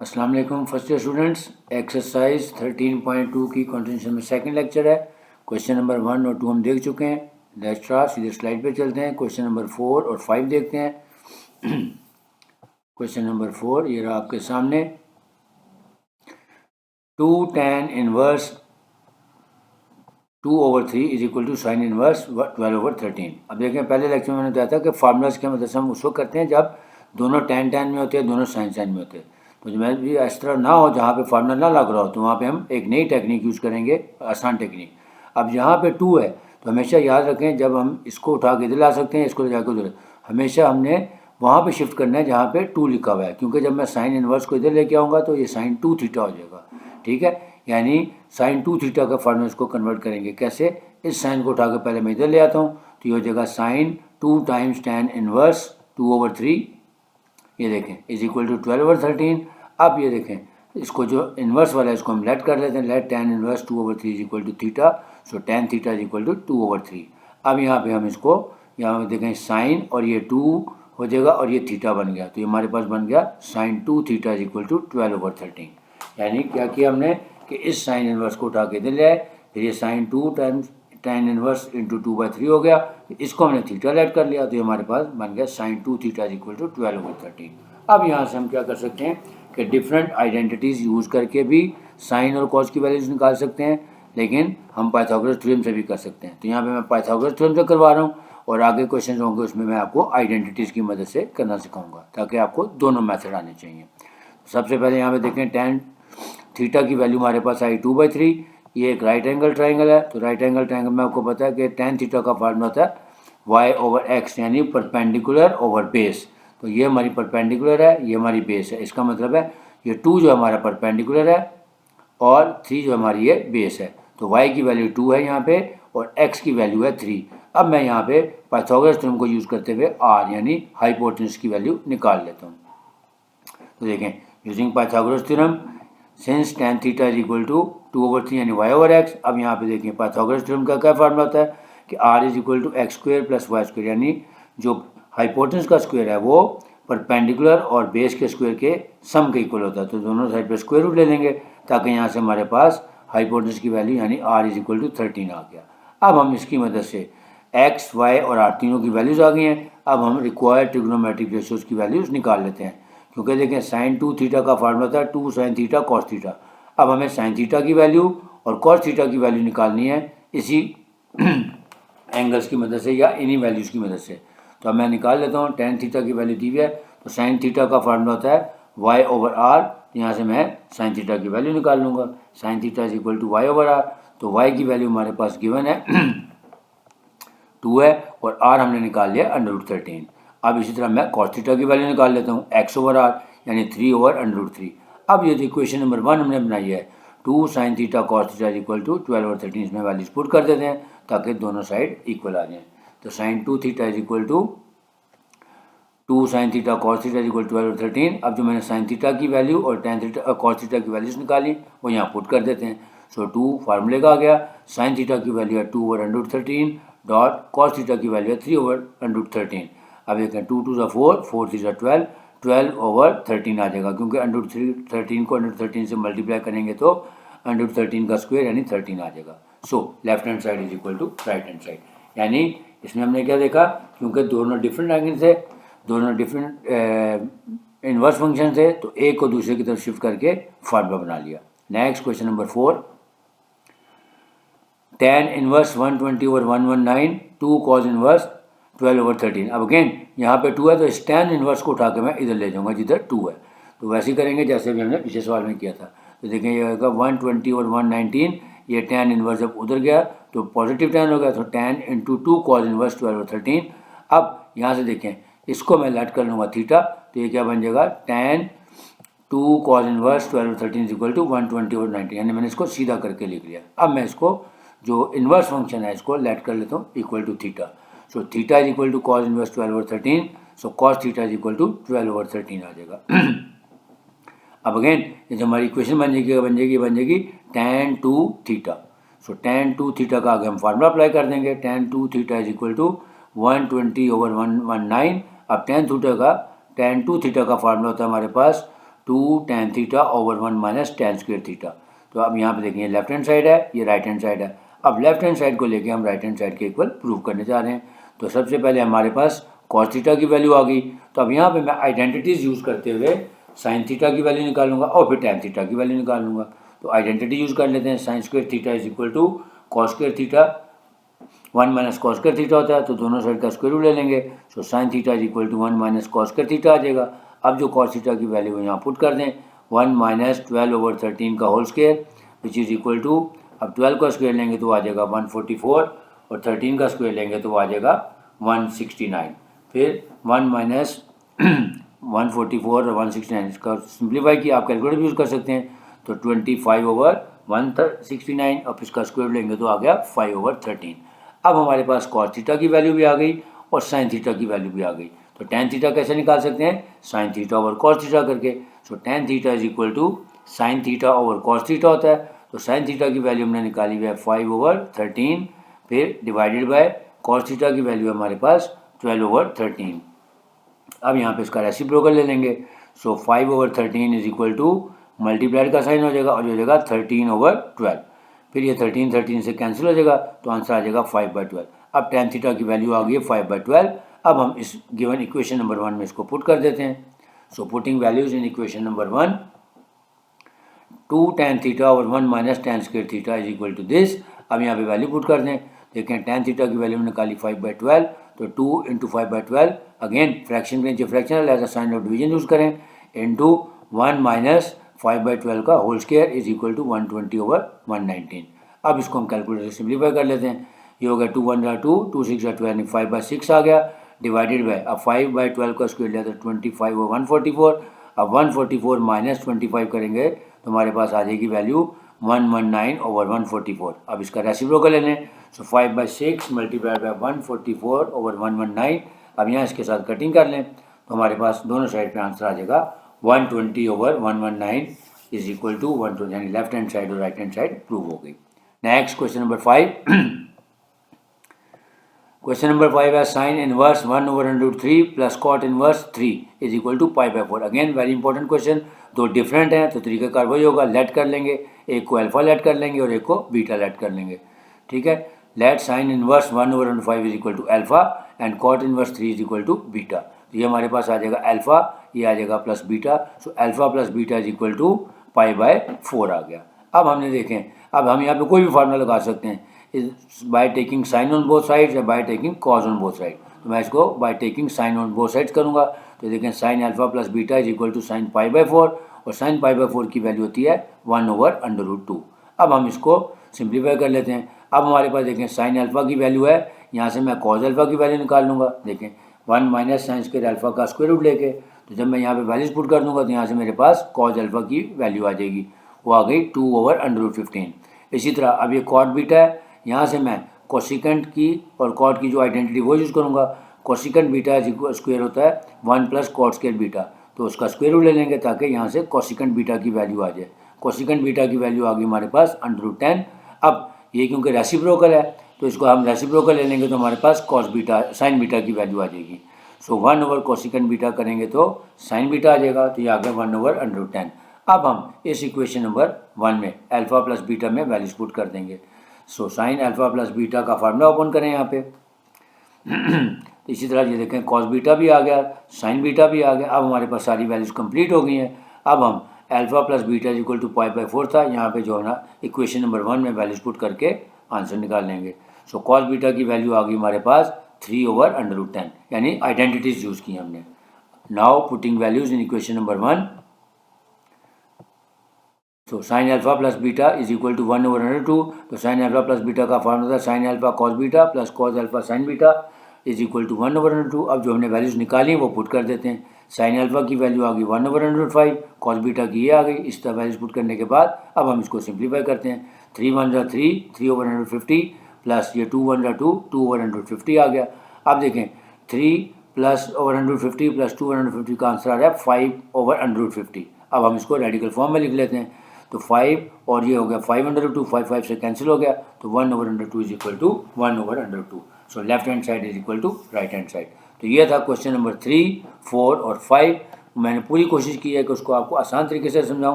अस्सलाम वालेकुम first year students. Exercise 13.2 की कंटिन्यूशन में सेकंड लेक्चर है। क्वेश्चन नंबर 1 और 2 हम देख चुके हैं। लेट्स स्टार्ट, सीधे स्लाइड पे चलते हैं। क्वेश्चन नंबर 4 और 5 देखते हैं। क्वेश्चन नंबर 4 ये रहा आपके सामने। 2 tan inverse 2/3 is equal to sine inverse 12/13। अब देखें, पहले लेक्चर में मैंने बताया था कि फार्मूलाज के मदद से हम उसको करते हैं जब दोनों tan में होते हैं, दोनों sin में होते हैं। तो जब भी इस तरह ना हो, जहाँ पे फार्मूला ना लग रहा हो, तो वहाँ पे हम एक नई टेक्निक यूज़ करेंगे, आसान टेक्निक। अब यहाँ पे 2 है तो हमेशा याद रखें, जब हम इसको उठा के इधर ला सकते हैं, इसको ले जाकर उधर, हमेशा हमने वहाँ पे शिफ्ट करना है जहाँ पे 2 लिखा हुआ है, क्योंकि जब मैं साइन इनवर्स को इधर लेके आऊँगा तो ये sin 2 थीटा हो जाएगा। ठीक है, यानी sin 2 थीटा का फार्मूला इसको कन्वर्ट करेंगे कैसे। इस साइन को उठा के पहले मैं इधर ले आता हूँ, तो ये हो जाएगा sin 2 टाइम्स tan इनवर्स 2/3, ये देखें, इज इक्वल टू 12/13। अब ये देखें, इसको जो इन्वर्स वाला है इसको हम लेट कर लेते हैं। Let tan inverse 2/3 is equal to theta, so tan theta is equal to 2/3। अब यहाँ पे हम इसको यहाँ पे देखें, साइन और ये 2 हो जाएगा और ये थीटा बन गया, तो ये हमारे पास बन गया sin 2 theta is equal to 12/13। यानी क्या किया हमने कि इस साइन इनवर्स को उठा के दे लिया है, फिर ये sin 2 times tan inverse into 2/3 हो गया, इसको हमने थीटा लेट कर लिया, तो ये हमारे पास बन गया sin 2 theta is equal to 12/13। अब यहाँ से हम क्या कर सकते हैं कि डिफरेंट आइडेंटिटीज़ यूज़ करके भी साइन और कॉस की वैल्यूज निकाल सकते हैं, लेकिन हम पाइथागोरस थ्योरम से भी कर सकते हैं। तो यहाँ पे मैं पाइथागोरस थ्योरम से करवा रहा हूँ, और आगे क्वेश्चन होंगे उसमें मैं आपको आइडेंटिटीज़ की मदद से करना सिखाऊंगा, ताकि आपको दोनों मेथड आने चाहिए। सबसे पहले यहाँ पे देखें, tan थीटा की वैल्यू हमारे पास आई 2/3। ये एक राइट एंगल ट्राइंगल है, तो राइट एंगल ट्राइंगल में आपको पता है कि tan थीटा का फार्मूला होता है y/x, यानी परपेंडिकुलर ओवर बेस। तो ये हमारी परपेंडिकुलर है, ये हमारी बेस है। इसका मतलब है ये 2 जो हमारा परपेंडिकुलर है और 3 जो हमारी ये बेस है। तो y की वैल्यू 2 है यहाँ पे और x की वैल्यू है 3। अब मैं यहाँ पे पाइथागोरस थ्योरम को यूज़ करते हुए r यानी हाइपोटेन्यूज की वैल्यू निकाल लेता हूँ। तो देखें, using Pythagoras theorem, since tan theta is equal to 2/3 यानी y/x। अब यहाँ पे देखें, पाइथागोरस थ्योरम का क्या फार्मूला होता है कि r is equal to x square plus y square, यानी जो हाइपोटेन्यूज का स्क्वायर है वो परपेंडिकुलर और बेस के स्क्वायर के सम के इक्वल होता है। तो दोनों साइड पे स्क्वायर रूट ले लेंगे, ताकि यहाँ से हमारे पास हाइपोटेन्यूज की वैल्यू यानी r इज इक्वल टू 13 आ गया। अब हम इसकी मदद से x, y और r तीनों की वैल्यूज़ आ गई हैं। अब हम रिक्वायर्ड ट्रिग्नोमेट्रिक रेशियोज़ की वैल्यूज़ निकाल लेते हैं, क्योंकि देखें sin 2 थीटा का फार्मूला था 2 sin थीटा cos थीटा। अब हमें sin थीटा की वैल्यू और cos थीटा की वैल्यू निकालनी है इसी एंगल्स की मदद से या इन्हीं वैल्यूज़ की मदद से। तो अब मैं निकाल लेता हूँ, tan थीटा की वैल्यू दी हुई है, तो sin थीटा का फार्मूला होता है y/r। यहाँ से मैं sin थीटा की वैल्यू निकाल लूँगा, sin theta is equal to y/r। तो y की वैल्यू हमारे पास गिवन है 2 है और r हमने निकाल लिया √13। अब इसी तरह मैं cos थीटा की वैल्यू निकाल लेता हूँ, x/r यानी 3/√3। अब ये इक्वेशन नंबर 1 हमने बनाई है, 2 sin theta cos theta is equal to 12/13। इसमें वैल्यूज पुट कर देते हैं ताकि दोनों साइड इक्वल आ जाएँ। तो sin 2 theta is equal to 2 sin theta cos theta is equal to 12/13। अब जो मैंने sin थीटा की वैल्यू और tan थीटा cos थीटा की वैल्यूज निकाली वो यहाँ पुट कर देते हैं। सो 2 फार्मूले का आ गया, sin थीटा की वैल्यू है 2/√13 डॉट cos थीटा की वैल्यू है 3/√13। अब देखें, 2 2 4, 4 3 12, 12/13 आ जाएगा, क्योंकि √13 को √13 से मल्टीप्लाई करेंगे तो √13 का स्क्वायर यानी 13 आ जाएगा। So left hand side is equal to right hand side. यानी इसमें हमने क्या देखा, क्योंकि दोनों डिफरेंट एंगल थे, दोनों डिफरेंट इन्वर्स फंक्शन थे, तो एक को दूसरे की तरफ शिफ्ट करके फार्मूला बना लिया। Next question number 4, tan inverse 120/119 2 cos inverse 12/13। अब अगेन यहाँ पे 2 है, तो इस tan इनवर्स को उठा के मैं इधर ले जाऊँगा जिधर 2 है। तो वैसे ही करेंगे जैसे भी हमने पिछले सवाल में किया था। तो देखें, ये होगा 120/119, ये tan इनवर्स जब उधर गया तो पॉजिटिव tan हो गया, तो tan इंटू 2 cos इनवर्स 12/13। अब यहाँ से देखें, इसको मैं लेट कर लूँगा थीटा, तो ये क्या बन जाएगा, tan 2 cos inverse 12/13 is equal to 120/90, यानी मैंने इसको सीधा करके लिख लिया। अब मैं इसको जो इन्वर्स फंक्शन है इसको लेट कर लेता हूँ equal to theta. So theta is equal to cos inverse 12/13, so cos theta is equal to 12/13 आ जाएगा। अब अगेन ये जो हमारी इक्वेशन बन जाएगी tan 2 theta. So tan 2 theta का आगे हम फार्मूला अप्लाई कर देंगे, tan 2 theta is equal to 120/119। अब tan 2 थीटा का फार्मूला होता है हमारे पास 2 tan theta over 1 minus tan square theta. तो अब यहाँ पे देखिए लेफ्ट हैंड साइड है, ये राइट हैंड साइड है। अब लेफ्ट हैंड साइड को लेके हम राइट हैंड साइड के इक्वल प्रूव करने जा रहे हैं। तो सबसे पहले हमारे पास cos थीटा की वैल्यू आ गई, तो अब यहाँ पे मैं आइडेंटिटीज़ यूज़ करते हुए sin थीटा की वैल्यू निकालूंगा और फिर tan थीटा की वैल्यू निकाल लूँगा। तो आइडेंटिटी यूज़ कर लेते हैं, sin square theta is equal to cos square theta 1 minus cos square theta होता है, तो दोनों साइड का स्क्वायर रूट ले लेंगे। So sine theta is equal to 1 minus cos square theta आ जाएगा। अब जो कॉस थीटा की वैल्यू है यहाँ पुट कर दें, 1 माइनस 12 ओवर 13 का whole square which is equal to, अब 12 का स्क्वायर लेंगे तो आ जाएगा 144 और 13 का स्क्वायर लेंगे तो आ जाएगा 169। फिर 1 माइनस 144 और 169 इसका सिंप्लीफाई किया, आप कैलकुलेटर भी यूज़ कर सकते हैं। तो 25 ओवर 169 और इसका स्क्वायर लेंगे तो आ गया 5 ओवर 13। अब हमारे पास cos थीटा की वैल्यू भी आ गई और sin थीटा की वैल्यू भी आ गई। तो tan थीटा कैसे निकाल सकते हैं, sin theta over cos theta करके। So tan theta is equal to sin theta over cos theta होता है। तो sin थीटा की वैल्यू हमने निकाली हुई है 5 ओवर 13, फिर डिवाइडेड बाय cos थीटा की वैल्यू है हमारे पास 12 ओवर 13। अब यहाँ पे इसका रेसिप्रोकल ले लेंगे। सो 5 over 13 is equal two multiplied का साइन हो जाएगा और ये हो जाएगा 13 ओवर 12। फिर ये 13 से कैंसिल हो जाएगा तो आंसर आ जाएगा 5/12। अब tan थीटा की वैल्यू आ गई है 5/12। अब हम इस गिवन इक्वेशन नंबर 1 में इसको पुट कर देते हैं। So putting values in equation number 1, 2 tan theta over 1 minus tan square theta is equal to this. अब यहाँ पे वैल्यू पुट कर दें, देखें tan थीटा की वैल्यू निकाली 5/12, तो 2 इंटू 5/12, अगेन फ्रैक्शन के नीचे fractional as a sign of division use करें, इंटू 1 माइनस 5/12 का whole square is equal to 120 over 119। अब इसको हम कैलकुलेटर से सिम्प्लीफाई कर लेते हैं। ये हो गया 2 1 2, 2 6 12, 5/6 आ गया, डिवाइडेड बाय, अब 5/12 का स्क्वायर लिया तो 25 ओवर 144। अब 144 माइनस 25 करेंगे तो हमारे पास आ जाएगी वैल्यू 119 ओवर 144। अब इसका रेसिप्रोकल ले लें। सो 5/6 मल्टीप्लाइड बाय 144 ओवर 119। अब यहाँ इसके साथ कटिंग कर लें तो हमारे पास दोनों साइड पे आंसर आ जाएगा 120 ओवर 119 इज इक्वल टू 120, यानी लेफ्ट हैंड साइड और राइट हैंड साइड प्रूव हो गई। Next question number 5। Question number 5 है sine inverse 1 over √3 plus cot inverse 3 is equal to π/4। Again very important question, दो different हैं तो तरीकाकार वही होगा, लेट कर लेंगे, एक को अल्फा लेट कर लेंगे और एक को बीटा लेट कर लेंगे। ठीक है, let sine inverse 1 over √5 is equal to alpha and cot inverse 3 is equal to beta. तो ये हमारे पास आ जाएगा अल्फा, ये आ जाएगा plus beta. So alpha plus beta is equal to π/4 आ गया। अब हमने देखें, अब हम यहाँ पे कोई भी फार्मूला लगा सकते हैं, by taking sine on both sides या by taking cos on both side. तो मैं इसको by taking sine on both sides करूँगा। तो देखें sine alpha plus beta is equal to sine π/4 और साइन π/4 की वैल्यू होती है 1 ओवर √2। अब हम इसको सिंप्लीफाई कर लेते हैं। अब हमारे पास देखें साइन अल्फा की वैल्यू है, यहाँ से मैं कॉज अल्फा की वैल्यू निकाल लूँगा। देखें 1 माइनस साइन स्क्वायर अल्फा का स्क्वायर रूट लेके, तो जब मैं यहाँ पे वैल्यूज पुट कर दूँगा तो यहाँ से मेरे पास कॉज अल्फा की वैल्यू आ जाएगी, वो आ गई 2 ओवर √15। इसी तरह अब ये कॉट बीटा है, यहाँ से मैं कोसिकेंट की और कॉट की जो आइडेंटिटी वो यूज़ करूँगा। कोसिकेंट बीटा स्क्वायर होता है 1 प्लस कॉट स्क्वायर बीटा, तो उसका स्क्वायर रूट ले लेंगे ताकि यहाँ से कोसिकेंट बीटा की वैल्यू आ जाए। कोसिकेंट बीटा की वैल्यू आ गई हमारे पास √10। अब ये क्योंकि रेसिप्रोकल है तो इसको हम रेसिप्रोकल ले लेंगे तो हमारे पास कॉस बीटा साइन बीटा की वैल्यू आ जाएगी। सो 1 ओवर कोसिकेंट बीटा करेंगे तो साइन बीटा आ जाएगा, तो ये आ गया 1 ओवर √10। अब हम इस इक्वेशन नंबर 1 में अल्फा प्लस बीटा में वैल्यूज पुट कर देंगे। So sine alpha plus beta का फार्मूला ओपन करें यहाँ पे। इसी तरह ये देखें कॉस बीटा भी आ गया, साइन बीटा भी आ गया। अब हमारे पास सारी वैल्यूज कंप्लीट हो गई हैं। अब हम alpha plus beta is equal to π/4 था, यहाँ पे जो है ना इक्वेशन नंबर 1 में वैल्यूज पुट करके आंसर निकाल लेंगे। सो कॉस बीटा की वैल्यू आ गई हमारे पास 3 ओवर √10, यानी आइडेंटिटीज यूज़ की हमने। Now putting values in equation number 1। तो sine alpha plus beta is equal to 1 over √2। तो साइन अल्फा प्लस बीटा का फार्मूला था sine alpha cos beta plus cos alpha sine beta is equal to 1 over √2। अब जो हमने values निकाली वो put कर देते हैं। साइन अल्फा की वैल्यू आ गई 1 ओवर √5, कॉस बीटा की ये आ गई। इस तरह वैल्यूज पुट करने के बाद अब हम इसको सिंप्लीफाई करते हैं। 3 1 3, 3 ओवर √50 प्लस ये 2 1 2, 2 ओवर √50 आ गया। अब देखें 3 प्लस ओवर √50 प्लस 2 ओवर √50 का आंसर आ रहा है 5 ओवर √50। अब हम इसको रेडिकल फॉर्म में लिख लेते हैं। तो 5 और ये हो गया 5/2, 5 से कैंसिल हो गया, तो 1 over √2 is equal to 1 over √2। So left hand side is equal to right hand side. तो ये था क्वेश्चन नंबर 3, 4 और 5 मैंने पूरी कोशिश की है कि उसको आपको आसान तरीके से समझाऊँ।